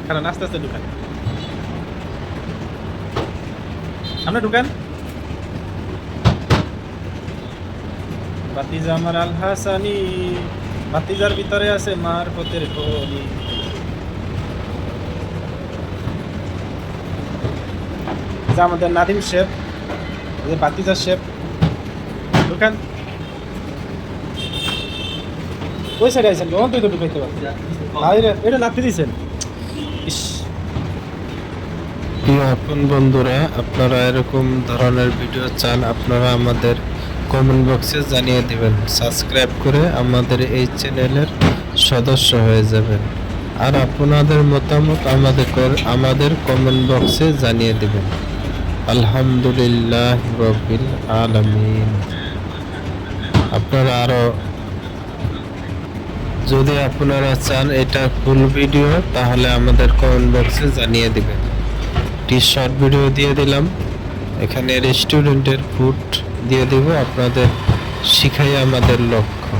কারণ আস্তে আস্তে ঢুকান, আমরা ঢুকান। বাতিজা আমার আল হাসানি, বাতিজার ভিতরে আছে মারফতের খনি। যে আমাদের নাদিম শেফ, যে বাতিজার শেফ, ঢুকান। ওই সাইডে আইছেন, কোন তুই তো ঢুকাইতে পারছিস? এটা নাতি দিয়েছেন। ইস, প্রিয় আপন বন্ধুরা, আপনারা এরকম ধরনের ভিডিও চান, আপনারা আমাদের কমেন্ট বক্সে জানিয়ে দিবেন। সাবস্ক্রাইব করে আমাদের এই চ্যানেলের সদস্য হয়ে যাবেন। আর আপনাদের মতামত আমাদের কমেন্ট বক্সে জানিয়ে দিবেন। আলহামদুলিল্লাহ রাব্বিল আলামিন। যদি আপনারা চান এটা ফুল ভিডিও, তাহলে আমাদের কমেন্ট বক্সে জানিয়ে দিবেন। একটি শর্ট ভিডিও দিয়ে দিলাম, এখানে রেস্টুরেন্টের ফুড দিয়ে দিব, আপনাদের শিখাই আমাদের লক্ষ্য।